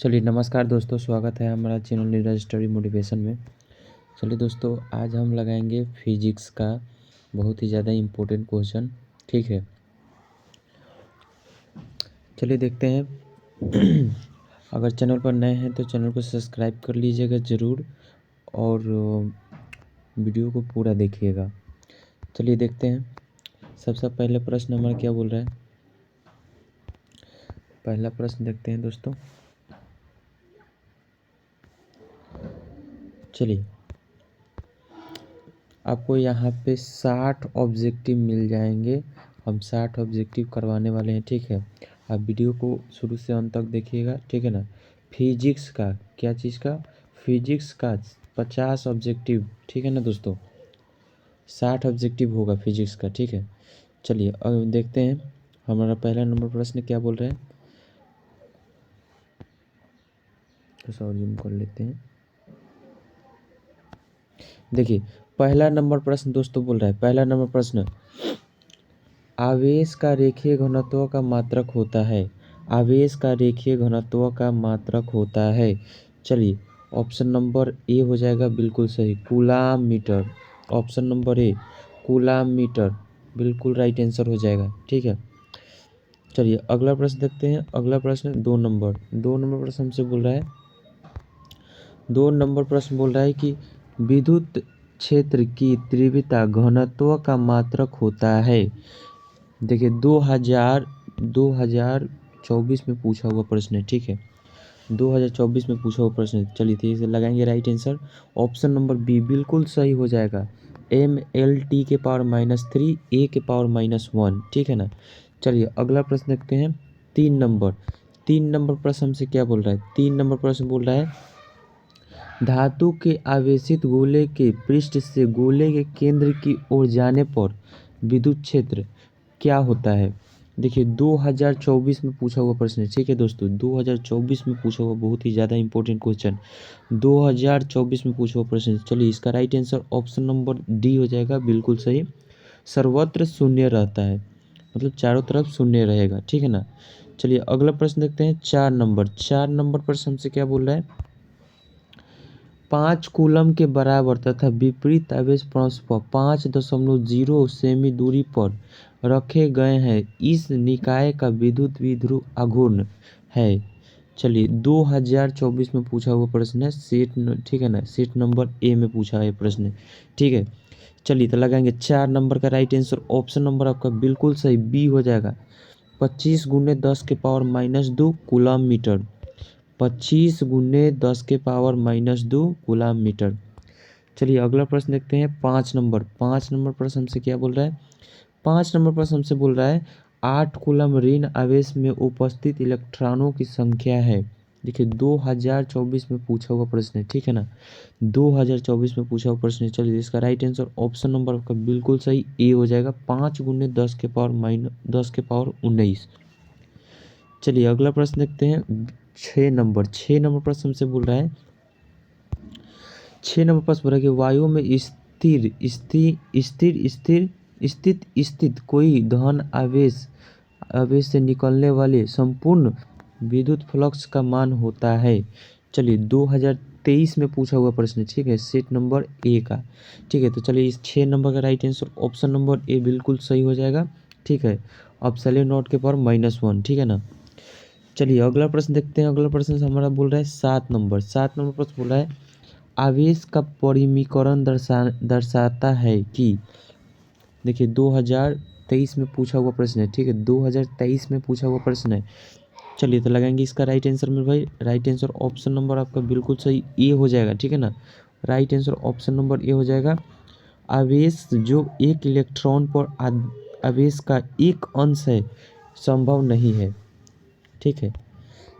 चलिए नमस्कार दोस्तों, स्वागत है हमारा चैनल नीरज स्टडी मोटिवेशन में। चलिए दोस्तों, आज हम लगाएंगे फिजिक्स का बहुत ही ज़्यादा इम्पोर्टेंट क्वेश्चन। ठीक है, चलिए देखते हैं। अगर चैनल पर नए हैं तो चैनल को सब्सक्राइब कर लीजिएगा ज़रूर और वीडियो को पूरा देखिएगा। चलिए देखते हैं, सबसे पहले प्रश्न हमारा क्या बोल रहा है। पहला प्रश्न देखते हैं दोस्तों। चलिए, आपको यहाँ पे 60 ऑब्जेक्टिव मिल जाएंगे। हम 60 ऑब्जेक्टिव करवाने वाले हैं। ठीक है, आप वीडियो को शुरू से अंत तक देखिएगा। ठीक है ना। फिजिक्स का क्या चीज़ का, फिजिक्स का 50 ऑब्जेक्टिव। ठीक है ना दोस्तों, 60 ऑब्जेक्टिव होगा फिजिक्स का। ठीक है, चलिए अब देखते हैं हमारा पहला नंबर प्रश्न क्या बोल रहे हैं। तो और जूम कर लेते हैं। देखिए, पहला नंबर प्रश्न दोस्तों बोल रहा है, पहला नंबर प्रश्न, आवेश का रेखीय घनत्व का मात्रक होता है। आवेश का रेखीय घनत्व का मात्रक होता है। चलिए, ऑप्शन नंबर ए हो जाएगा बिल्कुल सही, coulomb meter. Option number A coulomb meter बिल्कुल राइट आंसर हो जाएगा। ठीक है, चलिए अगला प्रश्न देखते हैं। अगला प्रश्न 2 नंबर प्रश्न हमसे बोल रहा है, 2 नंबर प्रश्न बोल रहा है कि विद्युत क्षेत्र की तीव्रता घनत्व का मात्रक होता है। देखिए 2024 में पूछा हुआ प्रश्न है। ठीक है, 2024 में पूछा हुआ प्रश्न है। चलिए ठीक से लगाएंगे right answer. Option number B बिल्कुल सही हो जाएगा, MLT के पावर -3 A के पावर -1। ठीक है ना। चलिए अगला प्रश्न देखते हैं। 3 नंबर प्रश्न हमसे क्या बोल रहा है। 3 नंबर प्रश्न बोल रहा है, धातु के आवेशित गोले के पृष्ठ से गोले के केंद्र की ओर जाने पर विद्युत क्षेत्र क्या होता है। देखिए 2024 में पूछा हुआ प्रश्न है। ठीक है दोस्तों, 2024 में पूछा हुआ बहुत ही ज़्यादा इंपॉर्टेंट क्वेश्चन, 2024 में पूछा हुआ प्रश्न। चलिए इसका right answer option number D हो जाएगा बिल्कुल सही, सर्वत्र शून्य रहता है, मतलब चारों तरफ शून्य रहेगा। ठीक है ना। चलिए अगला प्रश्न देखते हैं। 4 नंबर प्रश्न हमसे क्या बोल रहा है, 5 कूलम के बराबर तथा विपरीत आवेश परस्पर 5.0 सेमी दूरी पर रखे गए हैं। इस निकाय का विद्युत द्विध्रुव आघूर्ण है। चलिए 2024 में पूछा हुआ प्रश्न है, ठीक है ना, सीट नंबर ए में पूछा है प्रश्न। ठीक है, चलिए तो लगाएंगे 4 नंबर का राइट आंसर। ऑप्शन नंबर आपका बिल्कुल सही बी हो जाएगा, 25 × 10⁻² कूलम मीटर। 25 × 10⁻² coulomb metre. चलिए अगला प्रश्न देखते हैं। 5 नंबर प्रश्न हमसे क्या बोल रहा है। 5 नंबर प्रश्न हमसे बोल रहा है, 8 कूलम ऋण आवेश में उपस्थित इलेक्ट्रॉनों की संख्या है। देखिए 2024 में पूछा हुआ प्रश्न है। ठीक है ना, 2024 में पूछा हुआ प्रश्न है। चलिए इसका राइट आंसर ऑप्शन नंबर आपका बिल्कुल सही ए हो जाएगा, 5 × 10⁻19। चलिए अगला प्रश्न देखते हैं। 6 नंबर प्रश्न हमसे बोल रहा है, 6 नंबर प्रश्न बोल रहा है कि वायु में स्थित कोई धन आवेश से निकलने वाले संपूर्ण विद्युत फ्लक्स का मान होता है। चलिए 2023 में पूछा हुआ प्रश्न है। ठीक है, सीट नंबर ए का। ठीक है, तो चलिए इस 6 नंबर का राइट आंसर ऑप्शन नंबर ए बिल्कुल सही हो जाएगा। ठीक है, एप्सिलॉन नॉट के पावर -1। ठीक है ना। चलिए अगला प्रश्न देखते हैं। अगला प्रश्न हमारा बोल रहा है 7 नंबर प्रश्न बोल रहा है, आवेश का परिमीकरण दर्शाता है कि। देखिए 2023 में पूछा हुआ प्रश्न है। ठीक है, 2023 में पूछा हुआ प्रश्न है। चलिए तो लगाएंगे इसका राइट आंसर में भाई, राइट आंसर ऑप्शन नंबर आपका बिल्कुल सही ए हो जाएगा। ठीक है ना, राइट आंसर ऑप्शन नंबर ए हो जाएगा, आवेश जो एक इलेक्ट्रॉन पर आवेश का एक अंश है संभव नहीं है। ठीक है,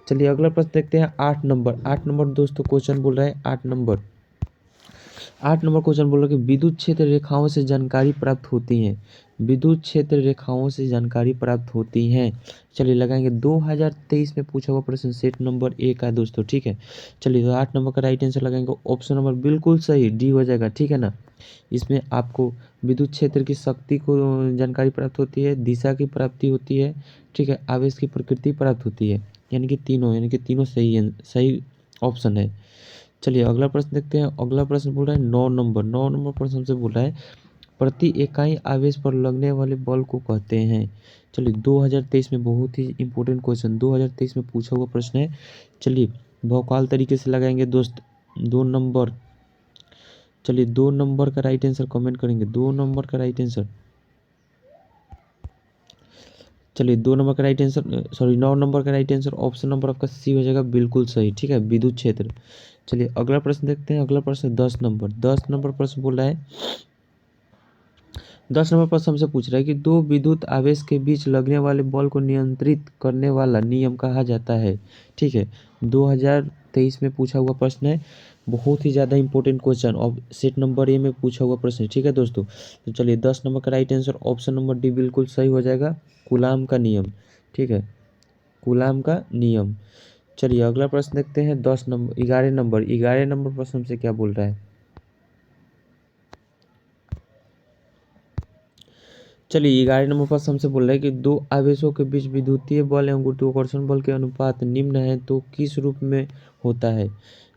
चलिए अगला प्रश्न देखते हैं। 8 नंबर दोस्तों क्वेश्चन बोल रहा है, 8 नंबर क्वेश्चन बोल रहा है कि विद्युत क्षेत्र रेखाओं से जानकारी प्राप्त होती है। विद्युत क्षेत्र रेखाओं से जानकारी प्राप्त होती हैं। चलिए लगाएंगे 2023 में पूछा हुआ प्रश्न, सेट नंबर ए का है दोस्तों। ठीक है, चलिए तो 8 नंबर का राइट आंसर लगाएंगे ऑप्शन नंबर बिल्कुल सही डी हो जाएगा। ठीक है ना, इसमें आपको विद्युत क्षेत्र की शक्ति को जानकारी प्राप्त होती है, दिशा की प्राप्ति होती है। ठीक है, आवेश की प्रकृति प्राप्त होती है। यानी कि तीनों सही है, सही ऑप्शन है। चलिए अगला प्रश्न देखते हैं। अगला प्रश्न बोल रहा है 9 नंबर प्रश्न हमसे बोल रहा है प्रति इकाई आवेश पर लगने वाले बल को कहते हैं। चलिए 2023 में बहुत ही इंपॉर्टेंट क्वेश्चन 2023 में पूछा हुआ प्रश्न है। चलिए भौकाल तरीके से लगाएंगे दोस्त 2 नंबर। चलिए 2 नंबर का राइट आंसर कमेंट करेंगे, 2 नंबर का राइट आंसर। चलिए 2 नंबर का राइट आंसर, सॉरी 9 नंबर का राइट आंसर ऑप्शन नंबर आपका सी हो जाएगा, बिल्कुल सही। ठीक है, विद्युत क्षेत्र। चलिए अगला प्रश्न देखते हैं। अगला प्रश्न 10 नंबर, 10 नंबर प्रश्न बोल रहा है 10 नंबर प्रश्न हमसे पूछ रहा है कि दो विद्युत आवेश के बीच लगने वाले बल को नियंत्रित करने वाला नियम कहा जाता है। ठीक है, 2023 में पूछा हुआ प्रश्न है, बहुत ही ज़्यादा इंपॉर्टेंट क्वेश्चन और सेट नंबर ए में पूछा हुआ प्रश्न है। ठीक है दोस्तों, तो चलिए 10 नंबर का right answer option number D बिल्कुल सही हो जाएगा, कूलाम का नियम। ठीक है, कूलाम का नियम। चलिए अगला प्रश्न देखते हैं। 10 नंबर 11 नंबर 11 नंबर प्रश्न हमसे क्या बोल रहा है। चलिए 11 नंबर प्रश्न हमसे बोल रहा है कि दो आवेशों के बीच विद्युतीय बल एवं गुरुत्वाकर्षण बल के अनुपात निम्न है तो किस रूप में होता है।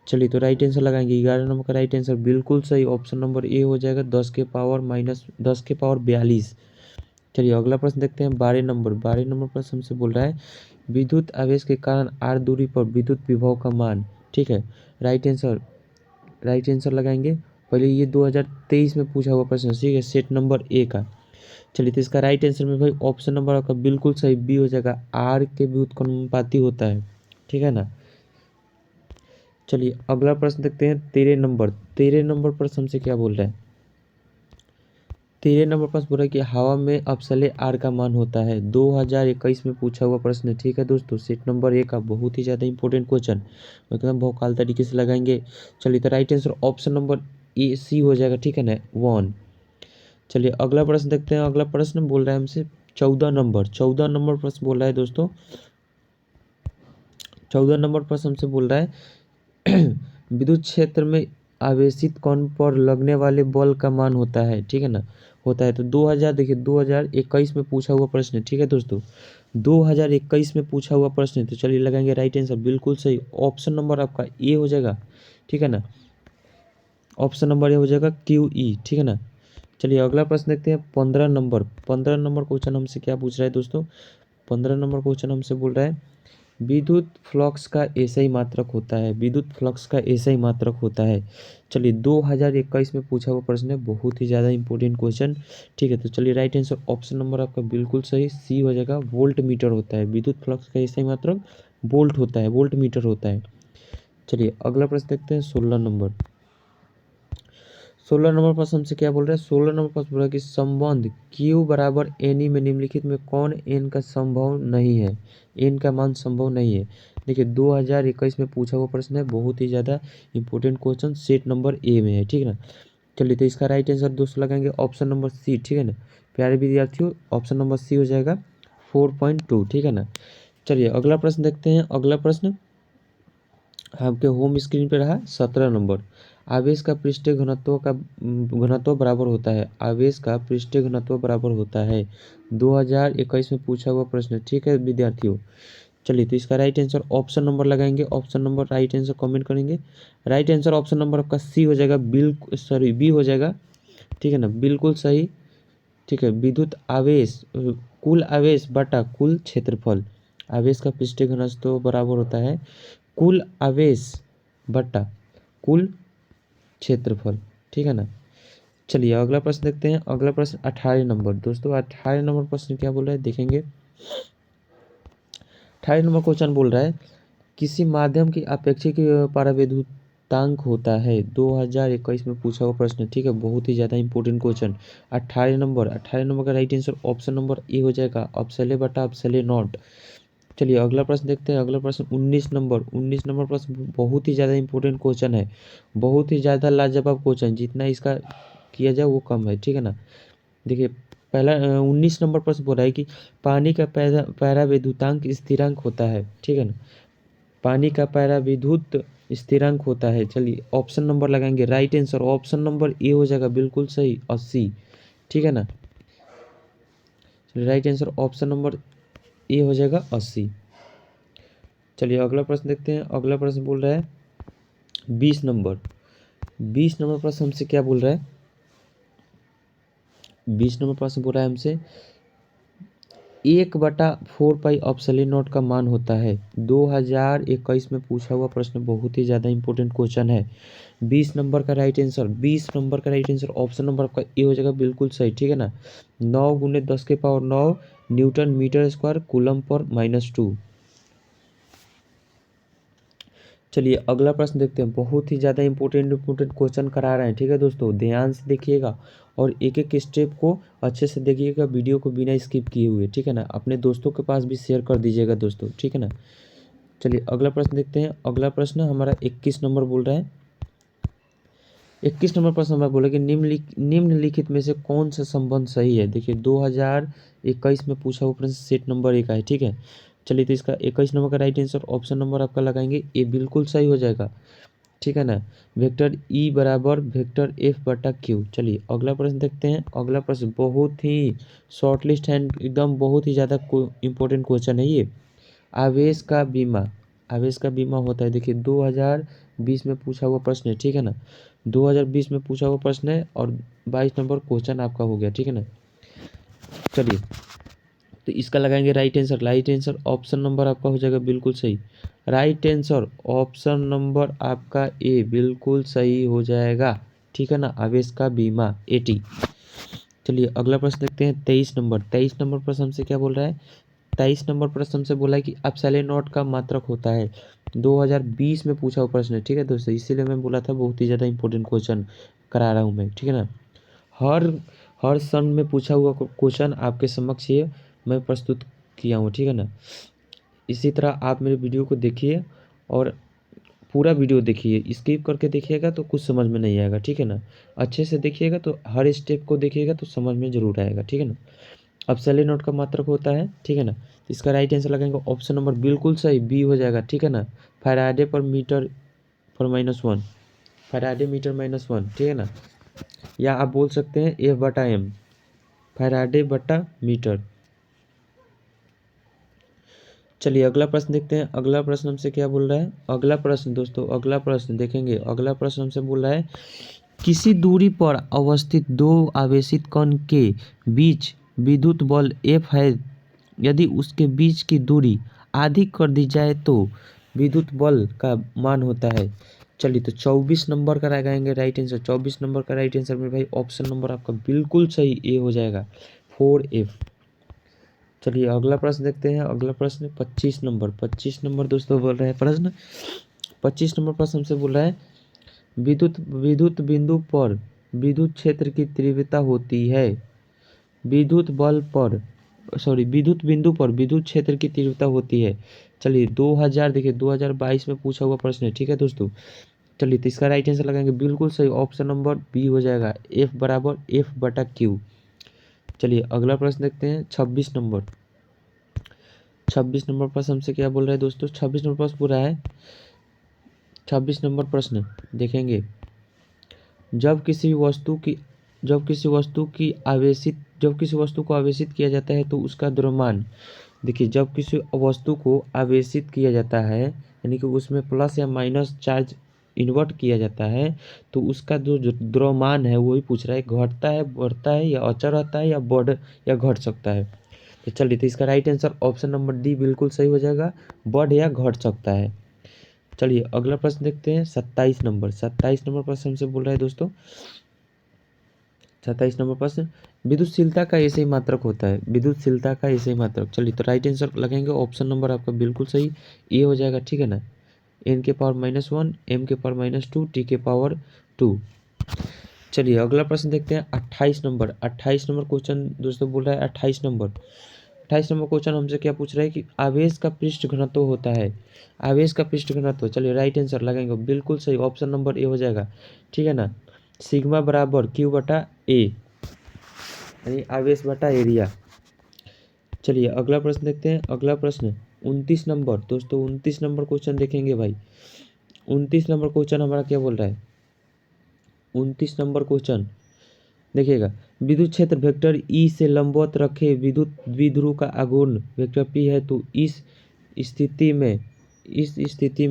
चलिए तो राइट आंसर लगाएंगे। 11 नंबर का राइट आंसर बिल्कुल सही ऑप्शन नंबर ए हो जाएगा, 10 के पावर -10 के पावर 42। चलिए अगला प्रश्न देखते हैं। 12 नंबर प्रश्न हमसे बोल रहा है विद्युत आवेश के कारण r दूरी पर विद्युत विभव का मान। ठीक है, राइट आंसर, राइट आंसर लगाएंगे। पहले ये 2023 में पूछा हुआ प्रश्न, ठीक है, सेट नंबर ए का। चलिए तो इसका राइट आंसर में भाई ऑप्शन नंबर आपका बिल्कुल सही बी हो जाएगा, आर के व्युत्क्रमानुपाती होता है। ठीक है ना। चलिए अगला प्रश्न देखते हैं। 13 नंबर प्रश्न हमसे क्या बोल रहा है। 13 नंबर प्रश्न बोल रहा है कि हवा में अपसले आर का मान होता है। 2021 में पूछा हुआ प्रश्न है। ठीक है दोस्तों, सेट नंबर ए का बहुत ही ज़्यादा इंपॉर्टेंट क्वेश्चन, एकदम भौकाल तरीके से लगाएंगे। चलिए तो right answer option number A C हो जाएगा। ठीक है ना, 1। चलिए अगला प्रश्न देखते हैं। अगला प्रश्न बोल रहा है हमसे 14 नंबर प्रश्न बोल रहा है दोस्तों। 14 नंबर प्रश्न हमसे बोल रहा है विद्युत क्षेत्र में आवेशित कण पर लगने वाले बल का मान होता है। ठीक है ना, होता है। तो 2000 देखिए 2021 में पूछा हुआ प्रश्न है। ठीक है दोस्तों, 2021 में पूछा हुआ प्रश्न है, तो चलिए लगाएंगे राइट आंसर बिल्कुल सही ऑप्शन नंबर आपका ए हो जाएगा। ठीक है ना, ऑप्शन नंबर ए हो जाएगा QE। ठीक है ना। चलिए अगला प्रश्न देखते हैं। 15 नंबर क्वेश्चन हमसे क्या पूछ रहा है दोस्तों। 15 नंबर क्वेश्चन हमसे बोल रहा है विद्युत फ्लक्स का ऐसा ही मात्रक होता है। विद्युत फ्लक्स का ऐसा ही मात्रक होता है। चलिए 2021 में पूछा हुआ प्रश्न है, बहुत ही ज़्यादा इंपॉर्टेंट क्वेश्चन। ठीक है, तो चलिए राइट आंसर ऑप्शन नंबर आपका बिल्कुल सही सी हो जाएगा, वोल्ट मीटर होता है। विद्युत फ्लक्स का ऐसा ही मात्रक वोल्ट होता है, वोल्ट मीटर होता है। चलिए अगला प्रश्न देखते हैं। 16 नंबर 16 नंबर प्रश्न हमसे क्या बोल रहा है। 16 नंबर प्रश्न बोल रहा है कि संबंध Q बराबर NE में निम्नलिखित में कौन n का संभव नहीं है, n का मान संभव नहीं है। देखिए 2021 में पूछा हुआ प्रश्न है, बहुत ही ज़्यादा important question set number A में है। ठीक है ना। चलिए तो इसका राइट आंसर दोस्तों लगाएंगे ऑप्शन नंबर सी। ठीक है ना प्यारे विद्यार्थियों, ऑप्शन नंबर सी हो जाएगा 4.2। ठीक है ना। चलिए अगला प्रश्न देखते हैं। अगला प्रश्न आपके होम स्क्रीन पे रहा 17 नंबर। आवेश का पृष्ठीय घनत्व का घनत्व बराबर होता है। आवेश का पृष्ठीय घनत्व बराबर होता है। 2021 में पूछा हुआ प्रश्न। ठीक है विद्यार्थियों, चलिए तो इसका राइट आंसर ऑप्शन नंबर लगाएंगे। Option number right answer comment करेंगे। राइट आंसर ऑप्शन नंबर आपका सी हो जाएगा, बिल्कुल सॉरी बी हो जाएगा। ठीक है ना, बिल्कुल सही। ठीक है, विद्युत आवेश कुल आवेश बटा कुल क्षेत्रफल। आवेश का पृष्ठीय घनत्व बराबर होता है कुल आवेश बटा कुल क्षेत्रफल। ठीक है ना। चलिए अगला प्रश्न देखते हैं। अगला प्रश्न 18 नंबर दोस्तों। 18 नंबर प्रश्न क्या बोल रहा है देखेंगे। 18 नंबर क्वेश्चन बोल रहा है किसी माध्यम की अपेक्षित परावैद्युतांक होता है। 2021 में पूछा हुआ प्रश्न। ठीक है, बहुत ही ज़्यादा इंपॉर्टेंट क्वेश्चन। 18 नंबर का राइट आंसर ऑप्शन नंबर ए हो जाएगा, अपसले बटा अपसले नॉट। चलिए अगला प्रश्न देखते हैं। अगला प्रश्न 19 नंबर प्रश्न बहुत ही ज़्यादा इंपॉर्टेंट क्वेश्चन है, बहुत ही ज़्यादा लाजवाब क्वेश्चन, जितना इसका किया जाए वो कम है। ठीक है ना। देखिए पहला 19 नंबर प्रश्न बोल रहा है कि पानी का परावैद्युतांक स्थिरांक होता है। ठीक है ना, पानी का परावैद्युत स्थिरांक होता है। चलिए ऑप्शन नंबर लगाएंगे। राइट आंसर ऑप्शन नंबर ए हो जाएगा, बिल्कुल सही 80। ठीक है ना, राइट आंसर ऑप्शन नंबर ए हो जाएगा 80। चलिए अगला प्रश्न देखते हैं। अगला प्रश्न बोल रहा है 20 नंबर। 20 नंबर प्रश्न हमसे क्या बोल रहा है? 20 नंबर प्रश्न बोल रहा है हमसे 1/4 पाई अपसली नॉट का मान होता है। 2021 में पूछा हुआ प्रश्न, बहुत ही ज़्यादा इंपॉर्टेंट क्वेश्चन है। 20 नंबर का राइट आंसर, 20 नंबर का राइट आंसर ऑप्शन नंबर आपका ए हो जाएगा, बिल्कुल सही, ठीक है ना। 9 × 10⁻9 Newton metre square coulomb per -2। चलिए अगला प्रश्न देखते हैं। बहुत ही ज़्यादा इंपॉर्टेंट क्वेश्चन करा रहे हैं, ठीक है दोस्तों, ध्यान से देखिएगा और एक एक स्टेप को अच्छे से देखिएगा, वीडियो को बिना स्किप किए हुए, ठीक है ना। अपने दोस्तों के पास भी शेयर कर दीजिएगा दोस्तों, ठीक है ना। चलिए अगला प्रश्न देखते हैं। अगला प्रश्न हमारा 21 नंबर बोल रहा है। 21 नंबर प्रश्न हमारा बोला कि निम्नलिखित में से कौन सा संबंध सही है। देखिए 2021 में पूछा हुआ प्रश्न सेट नंबर 1 है, ठीक है। चलिए तो इसका 21 नंबर का राइट आंसर ऑप्शन नंबर आपका लगाएंगे ए, बिल्कुल सही हो जाएगा, ठीक है ना। वेक्टर ई बराबर वेक्टर एफ बटा क्यू। चलिए अगला प्रश्न देखते हैं। अगला प्रश्न बहुत ही शॉर्ट लिस्ट है, एकदम बहुत ही ज़्यादा इंपॉर्टेंट क्वेश्चन है ये। आवेश का बीमा, आवेश का बीमा होता है। देखिए 2020 में पूछा हुआ प्रश्न है, ठीक है ना। 2020 में पूछा हुआ प्रश्न है और 22 नंबर क्वेश्चन आपका हो गया, ठीक है ना। चलिए तो इसका लगाएंगे right answer. Right answer option number आपका हो जाएगा बिल्कुल सही। राइट आंसर ऑप्शन नंबर आपका ए बिल्कुल सही हो जाएगा, ठीक है ना। आवेश का बीमा 80। चलिए अगला प्रश्न देखते हैं 23 नंबर। 23 नंबर प्रश्न हमसे क्या बोल रहा है? 23 नंबर प्रश्न हमसे बोला है कि एप्सिलॉन नॉट का मात्रक होता है। 2020 में पूछा हुआ प्रश्न है, ठीक है दोस्तों, इसीलिए मैं बोला था बहुत ही ज़्यादा इंपॉर्टेंट क्वेश्चन करा रहा हूँ मैं, ठीक है ना। हर हर सन में पूछा हुआ क्वेश्चन आपके समक्ष ये मैं प्रस्तुत किया हूँ, ठीक है ना। इसी तरह आप मेरे वीडियो को देखिए और पूरा वीडियो देखिए, स्किप करके देखिएगा तो कुछ समझ में नहीं आएगा, ठीक है ना। अच्छे से देखिएगा तो हर स्टेप को देखिएगा तो समझ में जरूर आएगा, ठीक है ना। एप्सिलॉन नॉट का मात्रक होता है, ठीक है ना। इसका राइट आंसर लगाएंगे ऑप्शन नंबर बिल्कुल सही बी हो जाएगा, ठीक है ना। फैराडे पर मीटर पर -1, फैराडे मीटर -1, ठीक है ना। या आप बोल सकते हैं F/m, फैराडे बटा मीटर। चलिए अगला प्रश्न देखते हैं। अगला प्रश्न हमसे क्या बोल रहा है? अगला प्रश्न दोस्तों, अगला प्रश्न देखेंगे। अगला प्रश्न हमसे बोल रहा है किसी दूरी पर अवस्थित दो आवेशित कण के बीच विद्युत बल F है। यदि उसके बीच की दूरी आधी कर दी जाए तो विद्युत बल का मान होता है। चलिए तो 24 नंबर का लगाएंगे राइट आंसर। 24 नंबर का राइट आंसर में भाई ऑप्शन नंबर आपका बिल्कुल सही ए हो जाएगा, 4F। चलिए अगला प्रश्न देखते हैं। अगला प्रश्न 25 नंबर। 25 नंबर दोस्तों बोल रहे हैं प्रश्न। 25 नंबर प्रश्न हमसे बोल रहा है विद्युत विद्युत बिंदु पर विद्युत क्षेत्र की तीव्रता होती है। विद्युत बल पर विद्युत बिंदु पर विद्युत क्षेत्र की तीव्रता होती है। चलिए 2000 देखिए 2022 में पूछा हुआ प्रश्न है, ठीक है दोस्तों। चलिए तो इसका राइट आंसर लगाएंगे बिल्कुल सही, ऑप्शन नंबर बी हो जाएगा, F बराबर F/Q। चलिए अगला प्रश्न देखते हैं 26 नंबर। 26 नंबर प्रश्न हमसे क्या बोल रहा है दोस्तों? 26 नंबर प्रश्न पूरा है। 26 नंबर प्रश्न देखेंगे। जब किसी वस्तु की जब किसी वस्तु की आवेशित जब किसी वस्तु को आवेशित किया जाता है तो उसका द्रव्यमान। देखिए जब किसी वस्तु को आवेशित किया जाता है यानी कि उसमें प्लस या माइनस चार्ज इन्वर्ट किया जाता है तो उसका जो द्रव्यमान है वही पूछ रहा है, घटता है, बढ़ता है, या अचर रहता है, या बढ़ या घट सकता है। तो चलिए तो इसका right answer option number D बिल्कुल सही हो जाएगा, बढ़ या घट सकता है। चलिए अगला प्रश्न देखते हैं 27 नंबर। 27 नंबर प्रश्न हमसे बोल रहा है दोस्तों। 27 नंबर प्रश्न विद्युतशीलता का ऐसे ही मात्रक होता है। विद्युतशीलता का ऐसे ही मात्रक। चलिए तो राइट आंसर लगेंगे ऑप्शन नंबर आपका बिल्कुल सही ए हो जाएगा, ठीक है ना। n⁻⁻1 m⁻², t⁻2। चलिए अगला प्रश्न देखते हैं 28 नंबर। 28 नंबर क्वेश्चन दोस्तों बोल रहा है 28 नंबर। 28 नंबर क्वेश्चन हमसे क्या पूछ रहा है कि आवेश का पृष्ठ घनत्व होता है। आवेश का पृष्ठ घनत्व। चलिए राइट आंसर लगाएंगे बिल्कुल सही, ऑप्शन नंबर ए हो जाएगा, ठीक है ना। सिग्मा बराबर Q/A, यानी आवेश बटा एरिया। चलिए अगला प्रश्न देखते हैं। अगला प्रश्न 29 नंबर दोस्तों। 29 नंबर क्वेश्चन देखेंगे भाई। 29 नंबर क्वेश्चन हमारा क्या बोल रहा है? 29 नंबर क्वेश्चन देखिएगा। विद्युत क्षेत्र वेक्टर ई से लंबवत रखे विद्युत द्विध्रुव का आघूर्ण वेक्टर पी है तो इस स्थिति में इस स्थिति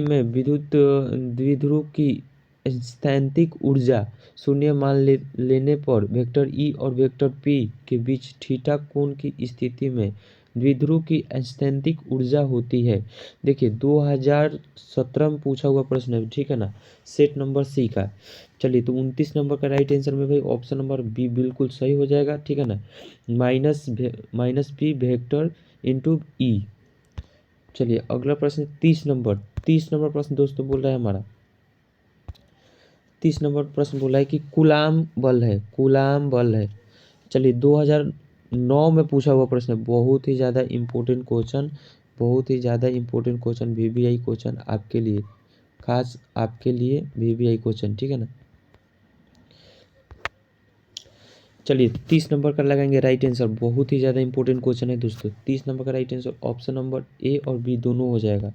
में विद्युत द्विध्रुव की स्थैतिक ऊर्जा शून्य मान लेने पर वेक्टर ई और वेक्टर पी के बीच थीटा कोण की स्थिति में द्विध्रुव की स्थैतिक ऊर्जा होती है। देखिए 2017 में पूछा हुआ प्रश्न है, ठीक है ना, सेट नंबर सी का। चलिए तो 29 नंबर का राइट आंसर में भाई ऑप्शन नंबर बी बिल्कुल सही हो जाएगा, ठीक है ना, माइनस पी वेक्टर इंटू ई। चलिए अगला प्रश्न 30 नंबर प्रश्न दोस्तों बोल रहा है हमारा 30 नंबर प्रश्न बोला है कि कूलाम बल है। चलिए 2009 में पूछा हुआ प्रश्न है, बहुत ही ज़्यादा इम्पोर्टेंट क्वेश्चन वीवीआई क्वेश्चन आपके लिए, खास आपके लिए वीवीआई क्वेश्चन, ठीक है ना। चलिए 30 नंबर का लगाएंगे राइट आंसर, बहुत ही ज़्यादा इंपॉर्टेंट क्वेश्चन है दोस्तों। 30 नंबर का राइट आंसर ऑप्शन नंबर ए और बी दोनों हो जाएगा।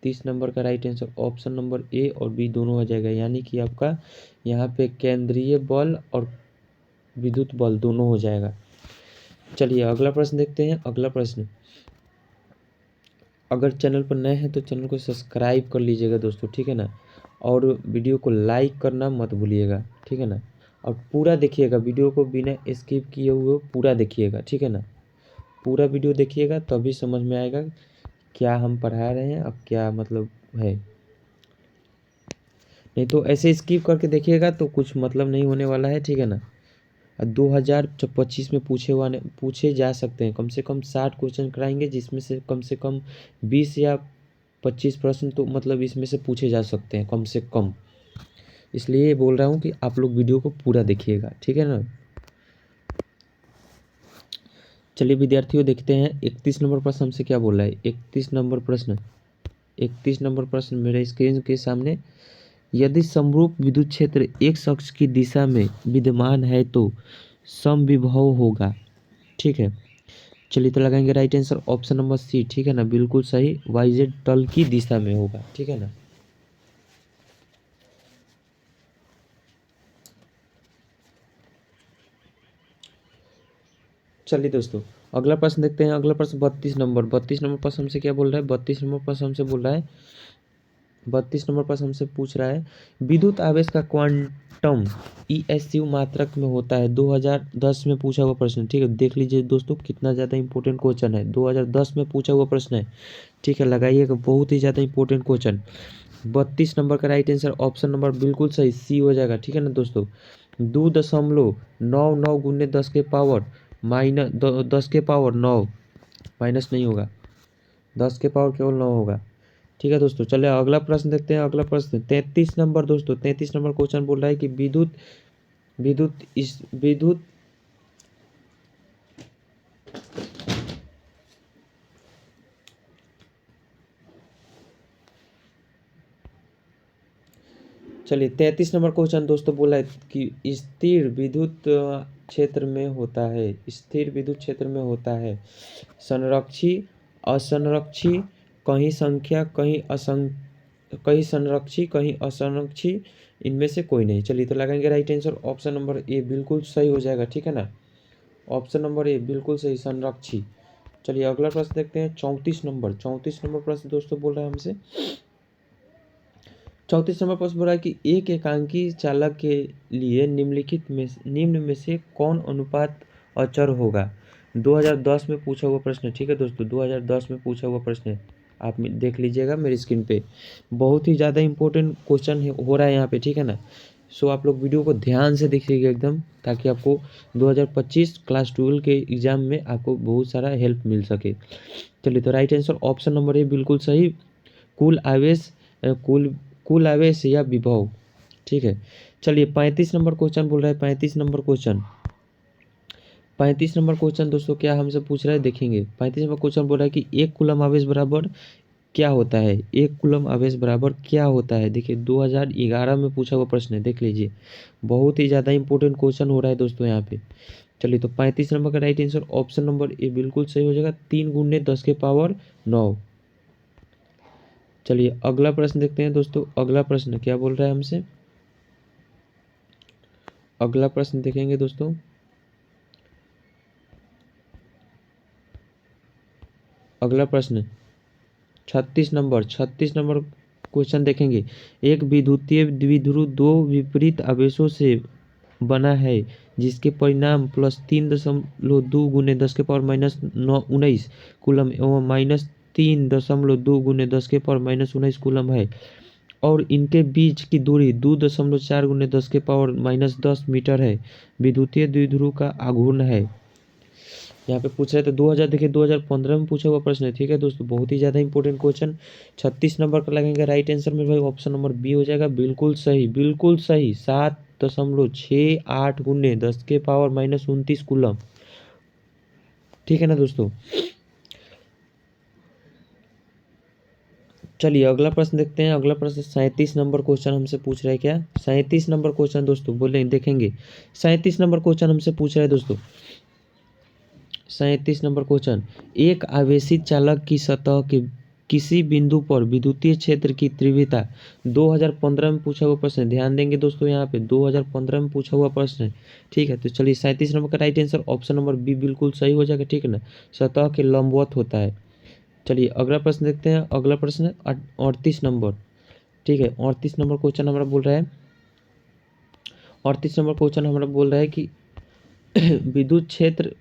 30 नंबर का राइट आंसर ऑप्शन नंबर ए और बी दोनों हो जाएगा, यानी कि आपका यहाँ पे केंद्रीय बल और विद्युत बल दोनों हो जाएगा। चलिए अगला प्रश्न देखते हैं। अगला प्रश्न, अगर चैनल पर नए हैं तो चैनल को सब्सक्राइब कर लीजिएगा दोस्तों, ठीक है ना, और वीडियो को लाइक करना मत भूलिएगा, ठीक है ना, और पूरा देखिएगा वीडियो को, बिना स्किप किए हुए पूरा देखिएगा, ठीक है ना। पूरा वीडियो देखिएगा तभी समझ में आएगा क्या हम पढ़ा रहे हैं, अब क्या मतलब है। नहीं तो ऐसे स्किप करके देखिएगा तो कुछ मतलब नहीं होने वाला है, ठीक है ना। 2025 में पूछे जा सकते हैं, कम से कम 60 क्वेश्चन कराएंगे, जिसमें से कम 20 या 25 प्रश्न तो मतलब इसमें से पूछे जा सकते हैं कम से कम। इसलिए बोल रहा हूँ कि आप लोग वीडियो को पूरा देखिएगा, ठीक है ना। चलिए विद्यार्थियों देखते हैं 31 नंबर प्रश्न हमसे क्या बोल रहा है। 31 नंबर प्रश्न मेरे स्क्रीन के सामने, यदि समरूप विद्युत क्षेत्र एक अक्ष की दिशा में विद्यमान है तो समविभव होगा, ठीक है। चलिए तो लगाएंगे right answer option number C, ठीक है ना, बिल्कुल सही, वाईजेड तल की दिशा में होगा, ठीक है ना। चलिए दोस्तों अगला प्रश्न देखते हैं। अगला प्रश्न 32 नंबर प्रश्न हमसे क्या बोल रहा है। 32 नंबर प्रश्न हमसे पूछ रहा है, विद्युत आवेश का क्वांटम ईएसयू मात्रक में होता है। 2010 में पूछा हुआ प्रश्न, ठीक है, देख लीजिए दोस्तों कितना ज़्यादा इंपॉर्टेंट क्वेश्चन है, 2010 में पूछा हुआ प्रश्न है, ठीक है, लगाइएगा, बहुत ही ज़्यादा इंपॉर्टेंट क्वेश्चन। 32 नंबर का राइट आंसर ऑप्शन नंबर बिल्कुल सही सी हो जाएगा, ठीक है ना दोस्तों। 2.99 गुने 10 के पावर 9 माइनस नहीं होगा, 10 के पावर केवल 9 होगा, ठीक है दोस्तों। चलिए अगला प्रश्न देखते हैं। अगला प्रश्न 33 नंबर दोस्तों, 33 नंबर क्वेश्चन बोल रहा है कि विद्युत विद्युत इस विद्युत चलिए 33 नंबर क्वेश्चन दोस्तों बोला है कि स्थिर विद्युत क्षेत्र में होता है, स्थिर विद्युत क्षेत्र में होता है संरक्षी असंरक्षी, कहीं संख्या कहीं संरक्षी कहीं असंरक्षी, इनमें से कोई नहीं। चलिए तो लगाएंगे राइट आंसर ऑप्शन नंबर ए, बिल्कुल सही हो जाएगा, ठीक है ना, ऑप्शन नंबर ए बिल्कुल सही, संरक्षी। चलिए अगला प्रश्न देखते हैं। 34 नंबर प्रश्न दोस्तों बोल रहा है हमसे, 34 नंबर प्रश्न बोल रहा है कि एक एकांकी चालक के लिए निम्न में से कौन अनुपात अचर होगा। 2010 में पूछा हुआ प्रश्न है, ठीक है दोस्तों, 2010 में पूछा हुआ प्रश्न है, आप देख लीजिएगा मेरी स्क्रीन पे, बहुत ही ज़्यादा इंपॉर्टेंट क्वेश्चन हो रहा है यहाँ पे, ठीक है ना। सो आप लोग वीडियो को ध्यान से देखिएगा एकदम, ताकि आपको 2025 क्लास 12 के एग्ज़ाम में आपको बहुत सारा हेल्प मिल सके। चलिए तो राइट आंसर ऑप्शन नंबर ए बिल्कुल सही, कुल आवेश कुल कुल आवेश या विभव, ठीक है। चलिए 35 नंबर क्वेश्चन बोल रहा है। 35 नंबर क्वेश्चन दोस्तों क्या हमसे पूछ रहा है, देखेंगे। 35 नंबर क्वेश्चन बोल रहा है कि एक कूलम आवेश बराबर क्या होता है। एक कूलम आवेश बराबर क्या होता है, देखिए 2011 में पूछा हुआ प्रश्न है, देख लीजिए, बहुत ही ज़्यादा इंपॉर्टेंट क्वेश्चन हो रहा है दोस्तों यहाँ पे। चलिए तो 35 नंबर का राइट आंसर ऑप्शन नंबर ए बिल्कुल सही हो जाएगा, 3 गुने 10 के पावर 9। चलिए अगला प्रश्न देखते हैं दोस्तों। अगला प्रश्न क्या बोल रहा है हमसे, अगला प्रश्न देखेंगे दोस्तों। अगला प्रश्न 36 नंबर क्वेश्चन देखेंगे। एक विद्युतीय द्विध्रुव दो विपरीत आवेशों से बना है जिसके परिणाम +3.2 गुने 10⁻⁻⁹ कूलम एवं -3.2 गुने 10⁻⁻19 कूलम है और इनके बीच की दूरी 2.4 गुने 10⁻−10 मीटर है। विद्युतीय द्विध्रुव का आघूर्ण है। यहाँ पे पूछ रहे थे 2000, देखिए 2015 में पूछा हुआ प्रश्न है। ठीक है दोस्तों, बहुत ही ज़्यादा इंपॉर्टेंट क्वेश्चन। 36 नंबर का लगेंगे राइट आंसर में भाई ऑप्शन नंबर बी हो जाएगा। बिल्कुल सही, बिल्कुल सही। 7.68 गुने 10⁻−29 कूलम। ठीक है ना दोस्तों। चलिए अगला प्रश्न देखते हैं। अगला प्रश्न 37 नंबर क्वेश्चन हमसे पूछ रहा है। क्या 37 नंबर क्वेश्चन दोस्तों बोले देखेंगे। 37 नंबर क्वेश्चन हमसे पूछ रहा है दोस्तों। 37 नंबर क्वेश्चन, एक आवेशित चालक की सतह के किसी बिंदु पर विद्युतीय क्षेत्र की तीव्रता 2015 में पूछा हुआ प्रश्न है। ध्यान देंगे दोस्तों, यहाँ पे 2015 में पूछा हुआ प्रश्न है। ठीक है, तो चलिए 37 नंबर का right answer option number B बिल्कुल सही हो जाएगा। ठीक है ना, सतह के लंबवत होता है। चलिए अगला प्रश्न देखते हैं। अगला प्रश्न है 38 नंबर। ठीक है, 38 नंबर क्वेश्चन हमारा बोल रहा है 38 नंबर क्वेश्चन हमारा बोल रहा है कि विद्युत क्षेत्र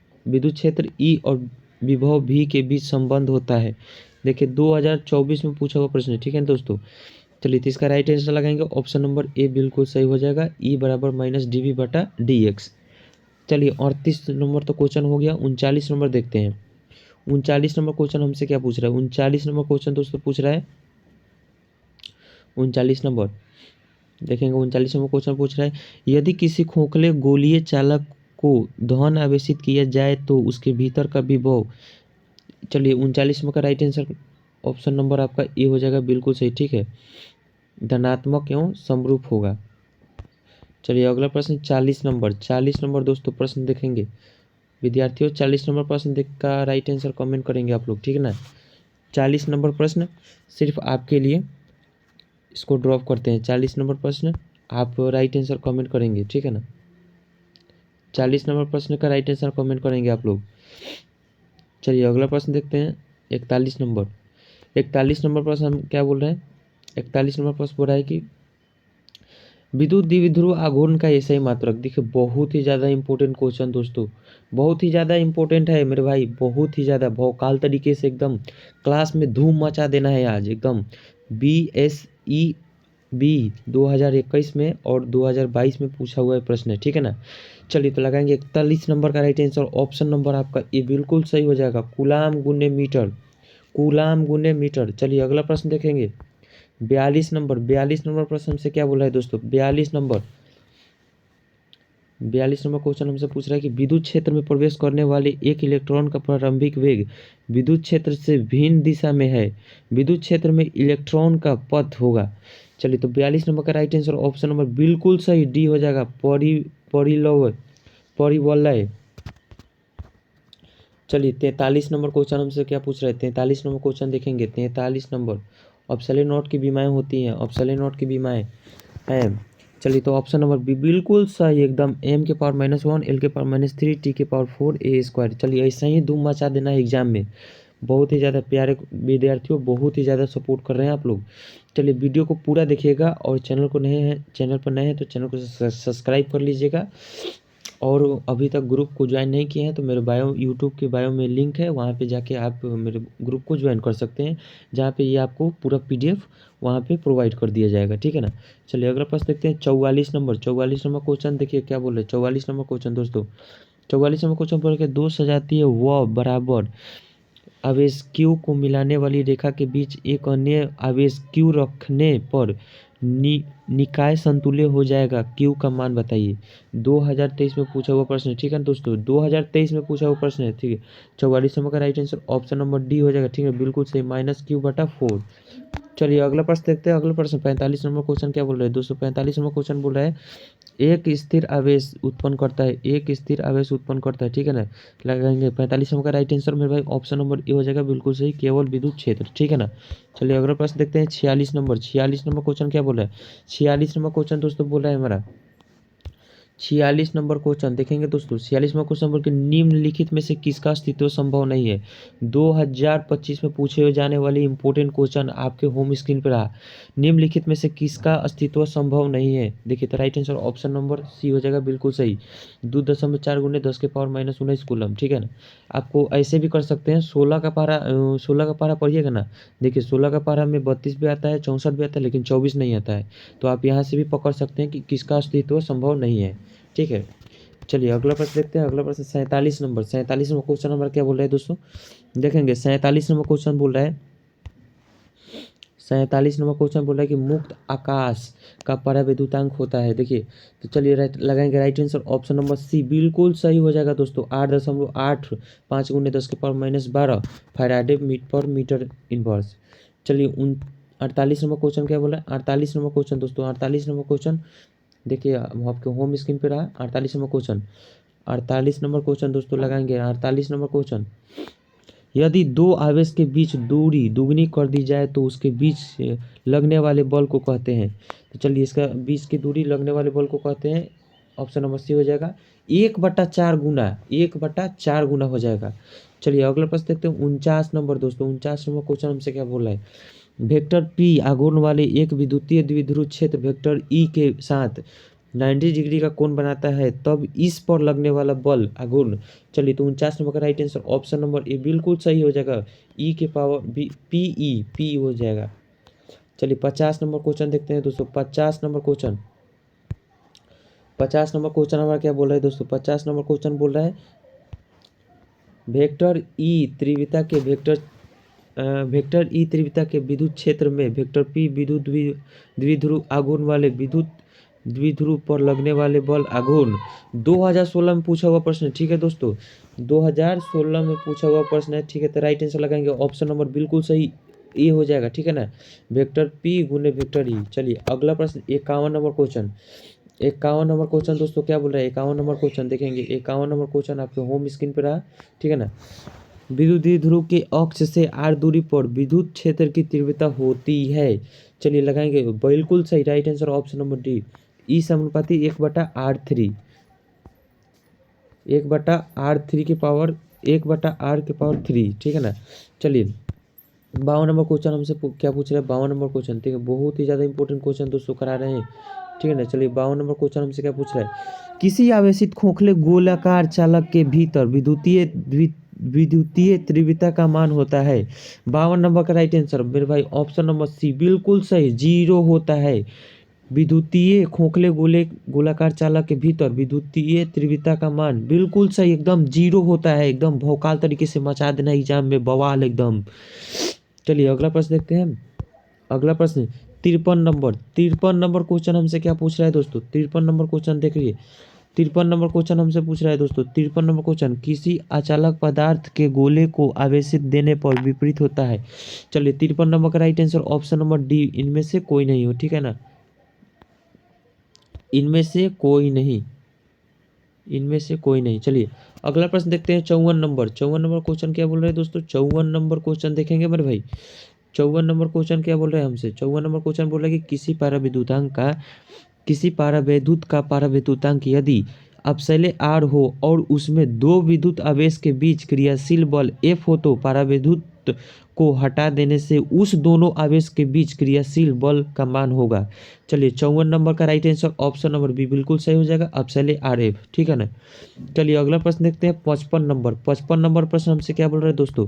ई और विभव भी के बीच संबंध होता है। देखिए 2024 में पूछा हुआ प्रश्न है। ठीक है दोस्तों, चलिए तो इसका राइट आंसर लगाएंगे ऑप्शन नंबर ए बिल्कुल सही हो जाएगा। ई बराबर -dv/dx। चलिए 38 नंबर तो क्वेश्चन हो गया। 39 नंबर देखते हैं। 39 नंबर क्वेश्चन हमसे क्या पूछ रहा है। 39 नंबर क्वेश्चन दोस्तों पूछ रहा है 39 नंबर देखेंगे। 39 नंबर क्वेश्चन पूछ रहा है, यदि किसी खोखले गोलीय चालक को धन आवेशित किया जाए तो उसके भीतर का विभव। चलिए 39 नंबर का राइट आंसर ऑप्शन नंबर आपका ए हो जाएगा। बिल्कुल सही। ठीक है, धनात्मक एवं समरूप होगा। चलिए अगला प्रश्न 40 नंबर दोस्तों प्रश्न देखेंगे। विद्यार्थियों 40 नंबर प्रश्न देख का राइट आंसर कमेंट करेंगे आप लोग। ठीक है ना, 40 नंबर प्रश्न सिर्फ आपके लिए, इसको ड्रॉप करते हैं। 40 नंबर प्रश्न आप राइट आंसर कमेंट करेंगे। ठीक है ना, 40 नंबर प्रश्न का राइट आंसर कमेंट करेंगे आप लोग। चलिए अगला प्रश्न देखते हैं 41 नंबर। 41 नंबर प्रश्न हम क्या बोल रहे हैं। 41 नंबर प्रश्न बोल रहा है कि विद्युत द्विध्रुव आघूर्ण का एसआई मात्रक। देखिए बहुत ही ज़्यादा इंपॉर्टेंट क्वेश्चन दोस्तों, बहुत ही ज़्यादा इंपॉर्टेंट है मेरे भाई, बहुत ही ज़्यादा भौकाल तरीके से एकदम क्लास में धूम मचा देना है आज एकदम। BSEB 2021 में और 2022 में पूछा हुआ है प्रश्न है। ठीक है ना, चलिए तो लगाएंगे 41 नंबर का राइट आंसर ऑप्शन नंबर आपका ये बिल्कुल सही हो जाएगा। कूलाम गुने मीटर, कूलाम गुने मीटर। चलिए अगला प्रश्न देखेंगे 42 नंबर। 42 नंबर प्रश्न हमसे क्या बोल रहा है दोस्तों। 42 नंबर क्वेश्चन हमसे पूछ रहा है कि विद्युत क्षेत्र में प्रवेश करने वाले एक इलेक्ट्रॉन का प्रारंभिक वेग विद्युत क्षेत्र से भिन्न दिशा में है। विद्युत क्षेत्र में इलेक्ट्रॉन का पथ होगा। चलिए तो 42 नंबर का राइट आंसर ऑप्शन नंबर बिल्कुल सही डी हो जाएगा। परिवलय। चलिए 43 नंबर क्वेश्चन हमसे क्या पूछ रहे हैं। 43 नंबर क्वेश्चन देखेंगे। 43 नंबर ऑप्शनल नोट की बीमाएँ होती हैं, ऑप्शनल नोट की बीमाएँ हैं। चलिए तो ऑप्शन नंबर बी बिल्कुल सही एकदम। m⁻⁻1 l⁻³ t⁻4 a²। चलिए ऐसा ही धूम मचा देना है एग्जाम में। बहुत ही ज़्यादा प्यारे विद्यार्थियों, बहुत ही ज़्यादा सपोर्ट कर रहे हैं आप लोग। चलिए वीडियो को पूरा देखिएगा और चैनल पर नए हैं तो चैनल को सब्सक्राइब कर लीजिएगा। और अभी तक ग्रुप को ज्वाइन नहीं किए हैं तो मेरे बायो, यूट्यूब के बायो में लिंक है, वहाँ पे जाके आप मेरे ग्रुप को ज्वाइन कर सकते हैं, जहाँ पे ये आपको पूरा PDF वहाँ पे प्रोवाइड कर दिया जाएगा। ठीक है ना, चलिए अगला प्रश्न देखते हैं 44 नंबर। 44 नंबर क्वेश्चन देखिए क्या बोल रहे हैं। 44 नंबर क्वेश्चन दोस्तों, 44 नंबर क्वेश्चन बोल के दो सजातीय व बराबर आवेश Q को मिलाने वाली रेखा के बीच एक अन्य आवेश Q रखने पर निकाय संतुल्य हो जाएगा। Q का मान बताइए। 2023 में पूछा हुआ प्रश्न है। ठीक है दोस्तों, 2023 में पूछा हुआ प्रश्न है। ठीक है, 44 नंबर का right answer option number D हो जाएगा। ठीक है, बिल्कुल सही, -Q/4। चलिए अगला प्रश्न देखते हैं। अगला प्रश्न 45 नंबर क्वेश्चन क्या बोल रहे हैं दोस्तों। 45 नंबर क्वेश्चन बोल रहा है एक स्थिर आवेश उत्पन्न करता है, एक स्थिर आवेश उत्पन्न करता है। ठीक है ना, लगाएंगे 45 नंबर का राइट आंसर मेरे भाई ऑप्शन नंबर ए हो जाएगा। बिल्कुल सही, केवल विद्युत क्षेत्र। ठीक है ना, चलिए अगला प्रश्न देखते हैं 46 नंबर। 46 नंबर क्वेश्चन क्या बोल रहा है। 46 नंबर क्वेश्चन दोस्तों बोल रहा है हमारा 46 नंबर क्वेश्चन देखेंगे दोस्तों। 46वां क्वेश्चन बोल के निम्नलिखित में से किसका अस्तित्व संभव नहीं है। 2025 में पूछे जाने वाले इंपॉर्टेंट क्वेश्चन आपके होम स्क्रीन पर रहा। निम्नलिखित में से किसका अस्तित्व संभव नहीं है। देखिए तो right answer option number C हो जाएगा, बिल्कुल सही। 2.4 गुने 10 के पावर -19 कूलम, ठीक है ना। आपको ऐसे भी कर सकते हैं, 16 का पारा पढ़िएगा ना। देखिए 16 का पारा में 32 भी आता है, 64 भी आता है, लेकिन 24 नहीं आता है। तो आप यहाँ से भी पकड़ सकते हैं कि किसका अस्तित्व संभव नहीं है, ठीक है। चलिए अगला प्रश्न देखते हैं। अगला प्रश्न 47 नंबर। 47 नंबर क्वेश्चन हमारा क्या बोल रहा है दोस्तों, देखेंगे। 47 नंबर क्वेश्चन बोल रहा है, 47 नंबर क्वेश्चन बोल रहा है कि मुक्त आकाश का परावैद्युतांक होता है। देखिए तो चलिए लगाएंगे right answer option number C, बिल्कुल सही हो जाएगा दोस्तों। 8.8 5 गुने 10 के पावर -12 फैराडे पर मीटर इनवर्स। चलिए 48 नंबर क्वेश्चन क्या बोला है। 48 नंबर क्वेश्चन दोस्तों, 48 नंबर क्वेश्चन देखिए आपके होम स्क्रीन पे रहा। 48 नंबर क्वेश्चन, 48 नंबर क्वेश्चन दोस्तों लगाएंगे। 48 नंबर क्वेश्चन, यदि दो आवेश के बीच दूरी दुगनी कर दी जाए तो उसके बीच लगने वाले बल को कहते हैं। तो चलिए इसका बीच की दूरी लगने वाले बल को कहते हैं, ऑप्शन नंबर सी हो जाएगा। 1/4 गुना, 1/4 गुना हो जाएगा। चलिए अगला प्रश्न देखते हैं। 49 नंबर दोस्तों, 49 नंबर क्वेश्चन हमसे क्या बोल रहा है। वेक्टर पी आघूर्ण वाले एक विद्युतीय द्विध्रुव क्षेत्र वेक्टर ई के साथ 90 डिग्री का कोण बनाता है, तब इस पर लगने वाला बल आघूर्ण। चलिए तो 49 नंबर का राइट आंसर ऑप्शन नंबर ए बिल्कुल सही हो जाएगा। ई के पावर पी हो जाएगा। चलिए 50 नंबर क्वेश्चन देखते हैं दोस्तों। 50 नंबर क्वेश्चन, 50 नंबर क्वेश्चन हमारा क्या बोल रहा है दोस्तों। 50 नंबर क्वेश्चन बोल रहा है वेक्टर ई त्रिविता के विद्युत क्षेत्र में वेक्टर पी विद्युत द्विध्रुव आघूर्ण वाले विद्युत द्विध्रुव पर लगने वाले बल आघूर्ण। 2016 में पूछा हुआ प्रश्न है, ठीक है दोस्तों। 2016 में पूछा हुआ प्रश्न है, ठीक है। तो राइट आंसर लगाएंगे ऑप्शन नंबर बिल्कुल सही ए हो जाएगा, ठीक है ना। वेक्टर पी गुने वेक्टर ई। चलिए अगला प्रश्न 51 नंबर क्वेश्चन। 51 नंबर क्वेश्चन दोस्तों क्या बोल रहा है। 51 नंबर क्वेश्चन देखेंगे। 51 नंबर क्वेश्चन आपके होम स्क्रीन पर रहा, ठीक है ना। विद्युत द्विध्रुव के अक्ष से r दूरी पर विद्युत क्षेत्र की तीव्रता होती है। चलिए लगाएंगे बिल्कुल सही, right answer option number D, E समानुपाती 1/r3, 1/r3 के पावर 1/r के पावर 3, ठीक है ना। चलिए 52 नंबर क्वेश्चन हमसे क्या पूछ रहे हैं। 52 नंबर क्वेश्चन, ठीक है, बहुत ही ज़्यादा इंपॉर्टेंट क्वेश्चन दोस्तों करा रहे हैं, ठीक है ना। चलिए 52 नंबर क्वेश्चन हमसे क्या पूछ रहा है। किसी आवेशित खोखले गोलाकार चालक के भीतर विद्युतीय तीव्रता का मान होता है। 52 नंबर का राइट आंसर मेरे भाई ऑप्शन नंबर सी बिल्कुल सही, 0 होता है। विद्युतीय खोखले गोलाकार चालक के भीतर विद्युतीय तीव्रता का मान बिल्कुल सही एकदम 0 होता है। एकदम भौकाल तरीके से मचा देना एग्जाम में बवाल एकदम। चलिए अगला प्रश्न देखते हैं। अगला प्रश्न 53 नंबर। 53 नंबर क्वेश्चन हमसे क्या पूछ रहा है दोस्तों। 53 नंबर क्वेश्चन देखिए। 53 नंबर क्वेश्चन हमसे पूछ रहा है दोस्तों। 53 नंबर क्वेश्चन, किसी अचालक पदार्थ के गोले को आवेशित देने पर विपरीत होता है। चलिए 53 नंबर का right answer option number D, इनमें से कोई नहीं हो, ठीक है ना। इनमें से कोई नहीं, इनमें से कोई नहीं। चलिए अगला प्रश्न देखते हैं। 54 नंबर। 54 नंबर क्वेश्चन क्या बोल रहे हैं दोस्तों। 54 नंबर क्वेश्चन देखेंगे मेरे भाई। 54 नंबर क्वेश्चन क्या बोल रहे हैं हमसे। 54 नंबर क्वेश्चन बोल रहे हैं कि किसी पारावैद्युत का पारावैद्युतांक यदि अपसैले आर हो और उसमें दो विद्युत आवेश के बीच क्रियाशील बल एफ हो तो पारावैद्युत को हटा देने से उस दोनों आवेश के बीच क्रियाशील बल का मान होगा। चलिए 54 नंबर का right answer option number B बिल्कुल सही हो जाएगा, अपसैले आर एफ, ठीक है ना। चलिए अगला प्रश्न देखते हैं। 55 नंबर। 55 नंबर प्रश्न हमसे क्या बोल रहे हैं दोस्तों।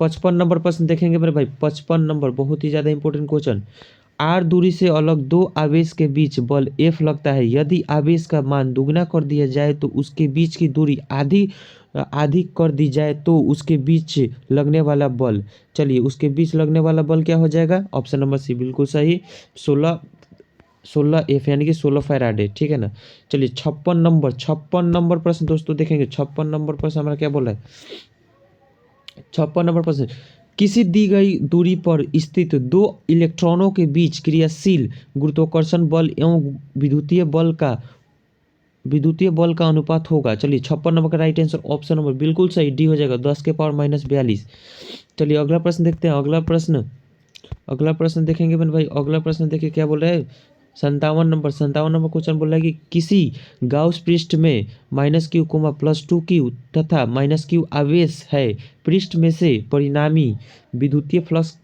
55 नंबर प्रश्न देखेंगे मेरे भाई। 55 नंबर बहुत ही ज़्यादा इंपॉर्टेंट क्वेश्चन। आर दूरी से अलग दो आवेश के बीच बल एफ लगता है। यदि आवेश का मान दुगना कर दिया जाए तो उसके बीच की दूरी आधी आधी कर दी जाए तो उसके बीच लगने वाला बल। चलिए उसके बीच लगने वाला बल क्या हो जाएगा। ऑप्शन नंबर सी बिल्कुल सही, 16 एफ यानी कि 16 फैराडे, ठीक है ना। चलिए 56 नंबर प्रश्न दोस्तों देखेंगे। 56 नंबर प्रश्न हमारा क्या बोला है। 56 नंबर प्रश्न, किसी दी गई दूरी पर स्थित दो इलेक्ट्रॉनों के बीच क्रियाशील गुरुत्वाकर्षण बल एवं विद्युतीय बल का अनुपात होगा। चलिए 56 नंबर का राइट आंसर ऑप्शन नंबर बिल्कुल सही डी हो जाएगा, 10 के पावर -42। चलिए अगला प्रश्न देखते हैं। अगला प्रश्न देखेंगे मैंने भाई। अगला प्रश्न देखिए क्या बोल रहा है। 57 नंबर क्वेश्चन बोल रहा है कि किसी गाउस पृष्ठ में -q, +2q तथा -q आवेश है, पृष्ठ में से परिणामी विद्युतीय फ्लक्स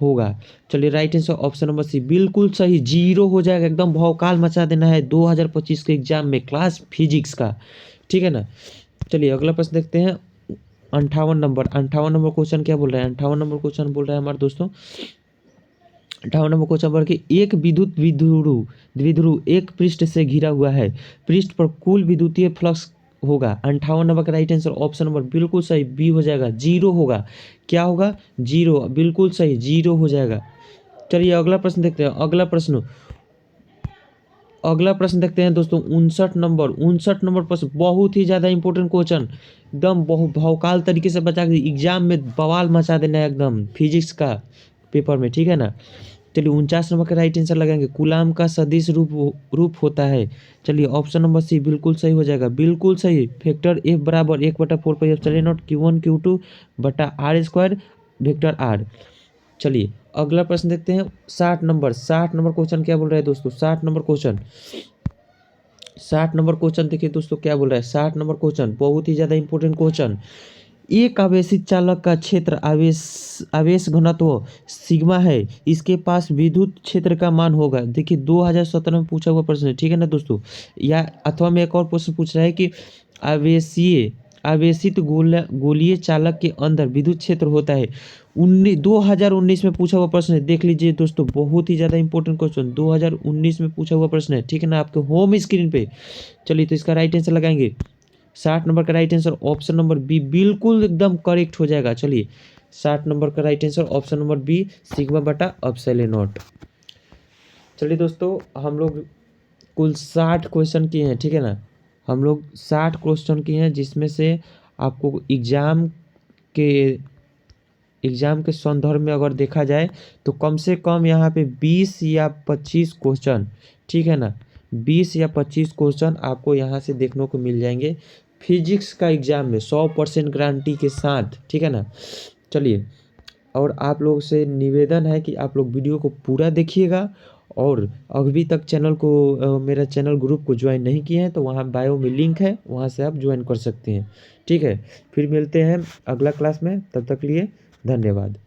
होगा। चलिए right answer option number C बिल्कुल सही, 0 हो जाएगा। एकदम भौकाल मचा देना है 2025 के एग्जाम में क्लास फिजिक्स का, ठीक है ना। चलिए अगला प्रश्न देखते हैं। 58 नंबर क्वेश्चन क्या बोल रहा है? 58 नंबर क्वेश्चन बोल रहा है हमारे दोस्तों, 58 नंबर क्वेश्चन पर कि एक विद्युत द्विध्रुव द्विध्रुव एक पृष्ठ से घिरा हुआ है, पृष्ठ पर कुल विद्युतीय फ्लक्स होगा। 58 नंबर का राइट आंसर ऑप्शन नंबर बिल्कुल सही, बी हो जाएगा, 0 होगा। क्या होगा? 0, बिल्कुल सही, 0 हो जाएगा। चलिए अगला प्रश्न देखते हैं। अगला प्रश्न देखते हैं दोस्तों। 59 नंबर प्रश्न बहुत ही ज़्यादा इंपॉर्टेंट क्वेश्चन, एकदम बहुत भौकाल तरीके से बचा के एग्जाम में बवाल मचा देना है एकदम फिजिक्स का पेपर में, ठीक है ना। चलिए 49 नंबर का राइट आंसर लगाएंगे, कूलाम का सदिश रूप होता है। चलिए ऑप्शन नंबर सी बिल्कुल सही हो जाएगा, बिल्कुल सही। फैक्टर F बराबर 1/4πε0 Q1 Q2 बटा R² वेक्टर आर। चलिए अगला प्रश्न देखते हैं। 60 नंबर क्वेश्चन क्या बोल रहा है दोस्तों? 60 नंबर क्वेश्चन देखिए दोस्तों क्या बोल रहा है। 60 नंबर क्वेश्चन बहुत ही ज़्यादा इंपॉर्टेंट क्वेश्चन। एक आवेशित चालक का क्षेत्र आवेश आवेश घनत्व सिग्मा है, इसके पास विद्युत क्षेत्र का मान होगा। देखिए 2017 में पूछा हुआ प्रश्न है, ठीक है ना दोस्तों। या अथवा में एक और प्रश्न पूछ रहा है कि आवेशीय आवेशित गोलीय चालक के अंदर विद्युत क्षेत्र होता है। 2019 में पूछा हुआ प्रश्न है, देख लीजिए दोस्तों, बहुत ही ज़्यादा इंपॉर्टेंट क्वेश्चन 2019 में पूछा हुआ प्रश्न है, ठीक है ना, आपके होम स्क्रीन पे। चलिए तो इसका राइट आंसर लगाएंगे। 60 नंबर का right answer option number B बिल्कुल एकदम करेक्ट हो जाएगा। चलिए 60 नंबर का right answer option number B, sigma बटा एप्सिलॉन नॉट। चलिए दोस्तों हम लोग कुल 60 क्वेश्चन किए हैं, ठीक है ना। हम लोग 60 क्वेश्चन किए हैं, जिसमें से आपको के एग्ज़ाम के संदर्भ में अगर देखा जाए तो कम से कम यहाँ पे 20 या 25 क्वेश्चन, ठीक है ना, 20 या 25 क्वेश्चन आपको यहाँ से देखने को मिल जाएंगे फिजिक्स का एग्ज़ाम में 100% गारंटी के साथ, ठीक है ना। चलिए और आप लोग से निवेदन है कि आप लोग वीडियो को पूरा देखिएगा, और अभी तक मेरा चैनल ग्रुप को ज्वाइन नहीं किए हैं तो वहाँ बायो में लिंक है, वहाँ से आप ज्वाइन कर सकते हैं, ठीक है। फिर मिलते हैं अगला क्लास में, तब तक लिए धन्यवाद।